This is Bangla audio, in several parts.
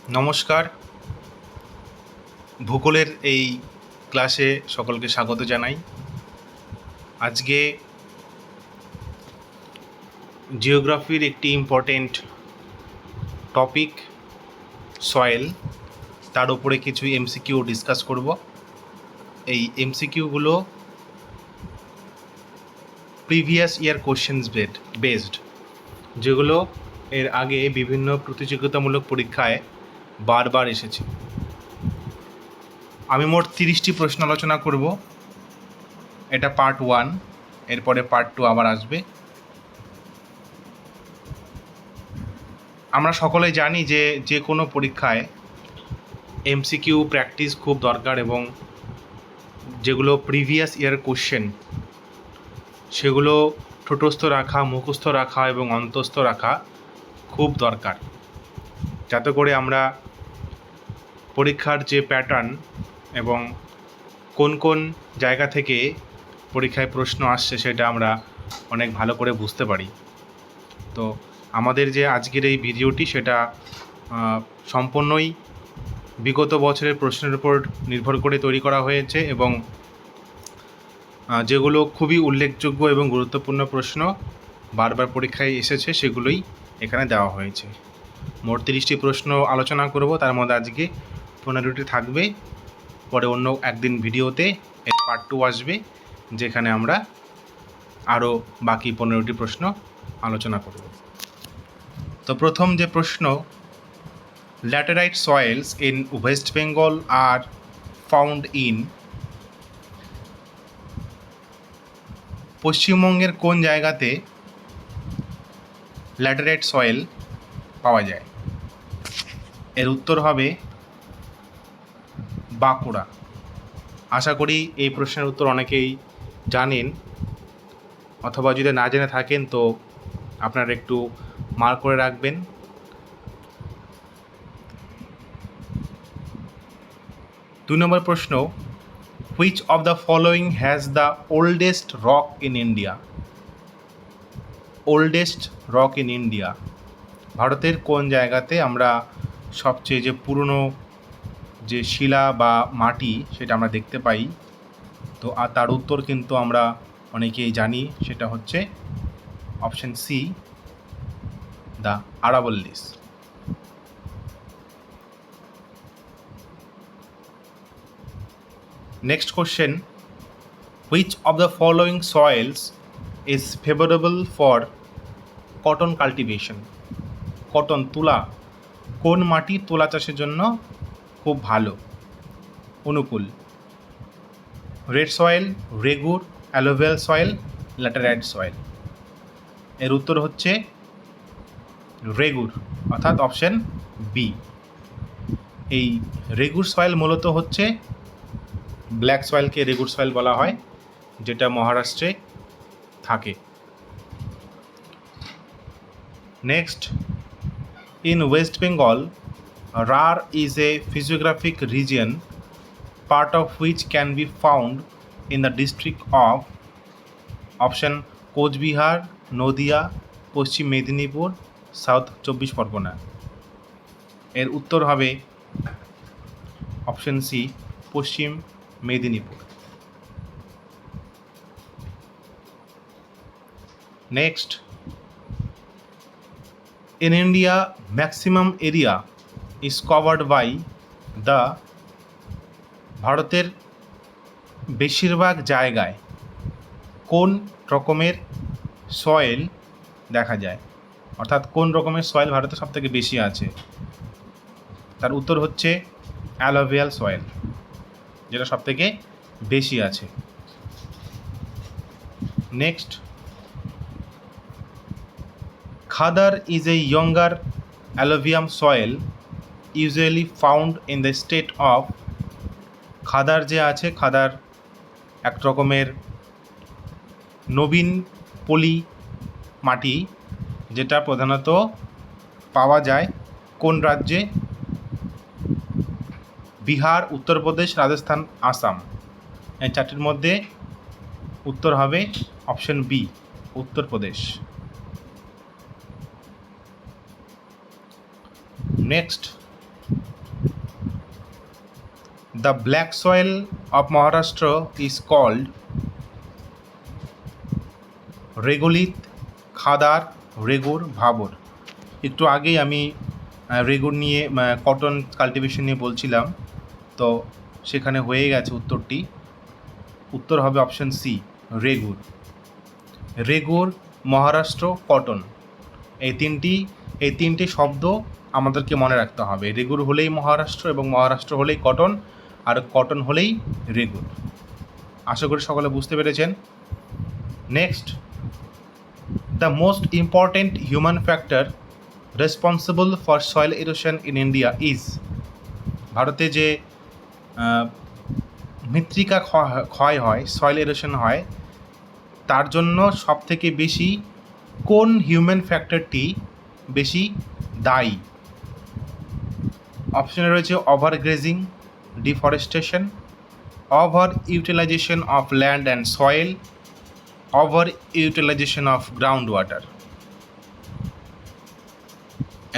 নমস্কার। ভূগোলের এই ক্লাসে সকলকে স্বাগত জানাই। আজকে জিওগ্রাফির একটি ইম্পর্টেন্ট টপিক সয়েল, তার উপরে কিছু এমসিকিউ ডিসকাস করব। এই এমসিকিউগুলো প্রিভিয়াস ইয়ার কোশ্চেন্স বেসড, যেগুলো এর আগে বিভিন্ন প্রতিযোগিতামূলক পরীক্ষায় বারবার এসেছে। আমি মোট 30টি প্রশ্ন আলোচনা করব। এটা পার্ট 1, এরপরে পার্ট 2 আবার আসবে। আমরা সকলে জানি যে কোনো পরীক্ষায় এমসিকিউ প্র্যাকটিস খুব দরকার, এবং যেগুলো প্রিভিয়াস ইয়ার কোশ্চেন সেগুলো ঠোঁটস্থ রাখা, মুখস্থ রাখা এবং অন্তস্থ রাখা খুব দরকার, যাতে করে আমরা পরীক্ষার যে প্যাটার্ন এবং কোন কোন জায়গা থেকে পরীক্ষায় প্রশ্ন আসছে সেটা আমরা অনেক ভালো করে বুঝতে পারি। তো আমাদের যে আজকের এই ভিডিওটি, সেটা সম্পূর্ণই বিগত বছরের প্রশ্নের উপর নির্ভর করে তৈরি করা হয়েছে, এবং যেগুলো খুবই উল্লেখযোগ্য এবং গুরুত্বপূর্ণ প্রশ্ন বারবার পরীক্ষায় এসেছে সেগুলোই এখানে দেওয়া হয়েছে। মোট 30টি প্রশ্ন আলোচনা করব, তার মধ্যে আজকে 15টি থাকবে। পরে অন্য একদিন ভিডিওতে এর পার্ট 2 আসবে, যেখানে আমরা আরও বাকি 15টি প্রশ্ন আলোচনা করব। তো প্রথম যে প্রশ্ন, laterite soil's in West Bengal are found in, পশ্চিমবঙ্গের কোন জায়গাতে ল্যাটেরাইট সয়েল পাওয়া যায়? এর উত্তর হবে বাঁকুড়া। আশা করি এই প্রশ্নের উত্তর অনেকেই জানেন, অথবা যদি না জেনে থাকেন তো আপনারা একটু মার্ক করে রাখবেন। 2 নম্বর প্রশ্ন, which of the following has the oldest rock in India? Oldest rock in India, ভারতের কোন জায়গাতে আমরা সবচেয়ে যে পুরনো যে শিলা বা মাটি সেটা আমরা দেখতে পাই? তো তার উত্তর কিন্তু আমরা অনেকেই জানি, সেটা হচ্ছে option C, the Aravallis. Next question, which of the following soils is favourable for cotton cultivation? Cotton, তুলা, কোন মাটি তুলা চাষের জন্য খুব ভালো, অনুকূল? Red soil, regur, alluvial soil, laterite soil. এর উত্তর হচ্ছে রেগুর, অর্থাৎ অপশন বি। এই রেগুর সয়েল মূলত হচ্ছে ব্ল্যাক সয়েলকে রেগুর সয়েল বলা হয়, যেটা মহারাষ্ট্রে থাকে। Next, in West Bengal, Rarh is a physiographic region part of which can be found in the district of option Coochbehar, Nadia, Paschim Medinipur, south 24 Pargana. এর উত্তর হবে option C, Paschim Medinipur. Next, in India maximum area is covered by the, ভারতের বেশিরভাগ জায়গায় কোন রকমের সয়েল দেখা যায়, অর্থাৎ কোন রকমের সয়েল ভারতে সবথেকে বেশি আছে? তার উত্তর হচ্ছে অ্যালুভিয়াল সয়েল, যেটা সবথেকে বেশি আছে। Next, khadar is a younger alluvium soil usually found in the state of, khadar যে আছে, খাদার এক রকমের নবীন পলি মাটি, যেটা প্রধানত পাওয়া যায় কোন রাজ্যে? বিহার, উত্তরপ্রদেশ, রাজস্থান, আসাম। এই চারটির মধ্যে উত্তর হবে option B, Uttar Pradesh. Next, the black soil of Maharashtra is called regolith, khadar, regur, bhabar. একটু আগেই আমি রেগুর নিয়ে কটন কাল্টিভেশন নিয়ে বলছিলাম, তো সেখানে হয়ে গেছে উত্তরটি। উত্তর হবে option C, regur. Regur, Maharashtra, cotton, এই তিনটি শব্দ আমাদেরকে মনে রাখতে হবে। রেগুর হলেই মহারাষ্ট্র, এবং মহারাষ্ট্র হলেই কটন, আর কটন হলেই রেগুর। আশা করি সকলে বুঝতে পেরেছেন। Next, the most important human factor responsible for soil erosion in India is. ভারতে যে মৃত্তিকা ক্ষয় হয়, সয়েল এরোশন হয়, তার জন্য সবথেকে বেশি কোন হিউম্যান ফ্যাক্টরটি বেশি দায়ী? অপশনে রয়েছে over grazing, deforestation, over utilization of land and soil, over utilization of ground water.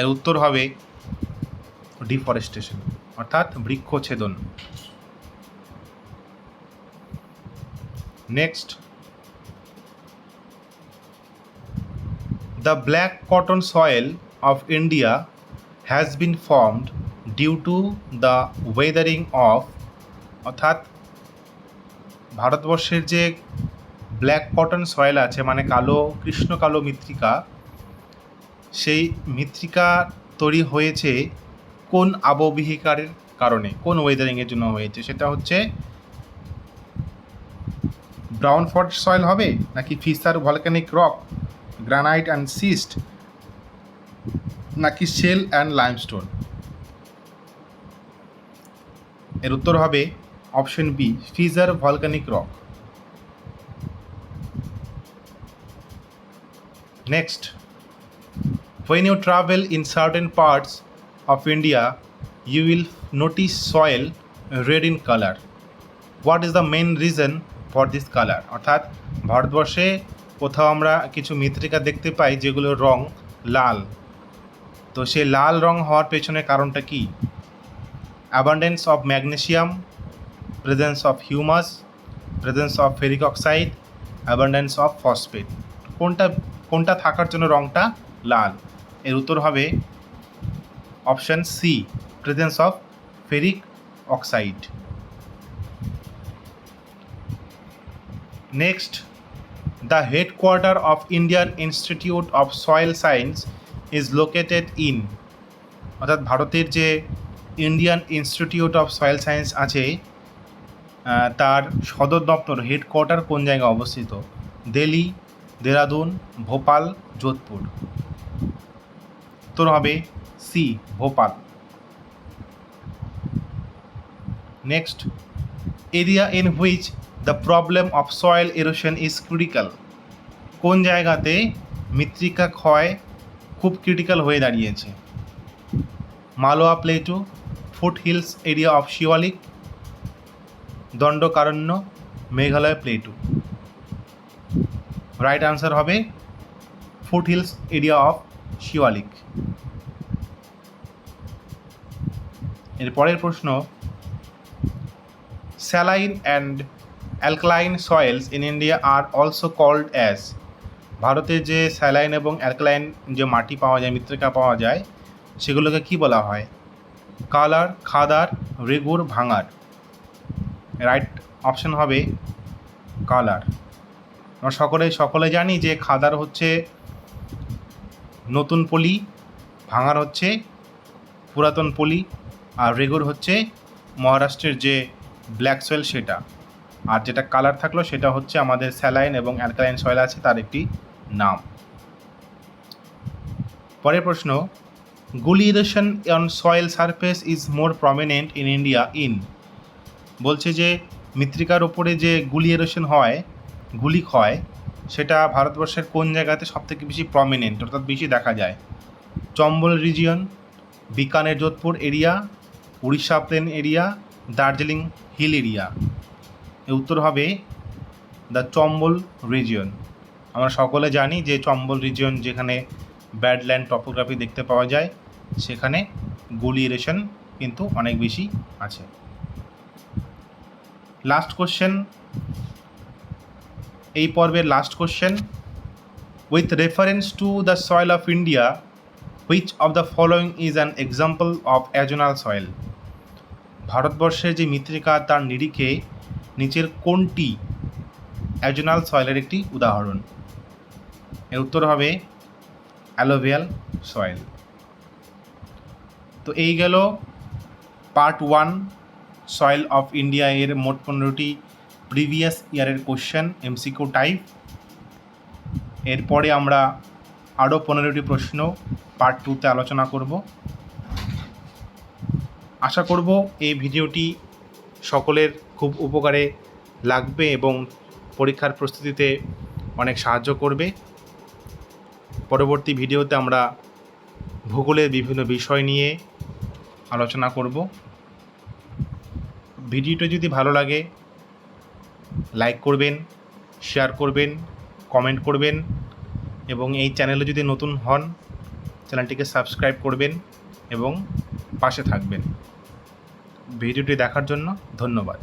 এর উত্তর হবে ডিফরেস্টেশন, অর্থাৎ বৃক্ষছেদন। Next, the black cotton soil of India has been formed due to the weathering of, অর্থাৎ ভারতবর্ষের যে ব্ল্যাক কটন সয়েল আছে, মানে কালো, কৃষ্ণ কালো মৃত্তিকা, সেই মৃত্তিকা তৈরি হয়েছে কোন আবহবিকার কারণে, কোন ওয়েদারিংয়ের জন্য হয়েছে? সেটা হচ্ছে ব্রাউন ফর্ড সয়েল হবে, নাকি fissure volcanic rock, granite and schist, নাকি শেল অ্যান্ড লাইমস্টোন? এর উত্তর হবে option B, fissure volcanic rock. Next, when you travel in certain parts of India you will notice soil red in color. What is the main reason for this color? অর্থাৎ ভারতবর্ষে কোথাও আমরা কিছু মৃত্তিকা দেখতে পাই যেগুলোর রং লাল, তো সেই লাল রং হওয়ার পেছনে কারণটা কি? Abundance of magnesium, presence of humus, presence of ferric oxide, abundance of phosphate. কোনটা থাকার জন্য রংটা লাল? এর উত্তর হবে option C, presence of ferric oxide. Next, the headquarter of Indian Institute of Soil Science is located in, অর্থাৎ ভারতের যে Indian Institute of Soil Science আছে, তার সদর দপ্তর, হেডকোয়ার্টার কোন জায়গায় অবস্থিত? দিল্লি, দেরাদুন, ভোপাল, যোধপুর। উত্তর হবে C, Bhopal. Next, area in which the problem of soil erosion is critical. কোন জায়গাতে মৃত্তিকা ক্ষয় খুব ক্রিটিক্যাল হয়ে দাঁড়িয়েছে? Malwa plateau, foot hills area of Shiwalik, Dandakaranya, Meghalaya plateau. Right answer হবে foot hills area of Shiwalik. এরপরের প্রশ্ন, saline and alkaline soils in India are also called as. ভারতে যে স্যালাইন এবং অ্যালকালাইন যে মাটি পাওয়া যায়, মৃত্তিকা পাওয়া যায়, সেগুলোকে কি বলা হয়? কালার, খাদার, রেগুর, ভাঙার। রাইট অপশন হবে কালার। আমরা সকলে জানি যে খাদার হচ্ছে নতুন পলি, ভাঙার হচ্ছে পুরাতন পলি, আর রেগুর হচ্ছে মহারাষ্ট্রের যে ব্ল্যাক সয়েল সেটা, আর যেটা কালার থাকলো সেটা হচ্ছে আমাদের স্যালাইন এবং অ্যালকালাইন সয়েল আছে তার একটি নাম। পরের প্রশ্ন, গুলি erosion on soil surface is more prominent in India in. বলছে যে মৃত্তিকার ওপরে যে গুলি ইরোশন হয়, গুলি ক্ষয়, সেটা ভারতবর্ষের কোন জায়গাতে সবথেকে বেশি প্রমিনেন্ট, অর্থাৎ বেশি দেখা যায়? Chambal region, Bikaner Jodhpur area, Orissa plain area, Darjeeling hill area. এর উত্তর হবে দ্য চম্বল রিজিয়ন। আমরা সকলে জানি যে চম্বল রিজিয়ন যেখানে ব্যাডল্যান্ড টপোগ্রাফি দেখতে পাওয়া যায়, সেখানে গুলি ইরোশন কিন্তু অনেক বেশি আছে। লাস্ট কোশ্চেন, এই পর্বের last question, with reference to the soil of India which of the following is an example of azonal soil? ভারতবর্ষের যে মৃত্তিকা তার নিরিখে নিচের কোনটি অ্যাজোনাল সয়েলের একটি উদাহরণ? এর উত্তর হবে অ্যালোভিয়াল সয়েল। তো এই গেল পার্ট 1 সয়েল অফ ইন্ডিয়া এর মোট 15টি প্রিভিয়াস ইয়ারের কোশ্চেন এমসিকিউ টাইপ। এরপরে আমরা আরও 15টি প্রশ্ন পার্ট 2তে আলোচনা করব। আশা করব এই ভিডিওটি সকলের খুব উপকারে লাগবে এবং পরীক্ষার প্রস্তুতিতে অনেক সাহায্য করবে। পরবর্তী ভিডিওতে আমরা ভূগোলের বিভিন্ন বিষয় নিয়ে আলোচনা করব। ভিডিওটি যদি ভালো লাগে লাইক করবেন, শেয়ার করবেন, কমেন্ট করবেন এবং এই চ্যানেলে যদি নতুন হন চ্যানেলটিকে সাবস্ক্রাইব করবেন এবং পাশে থাকবেন। ভিডিওটি দেখার জন্য ধন্যবাদ।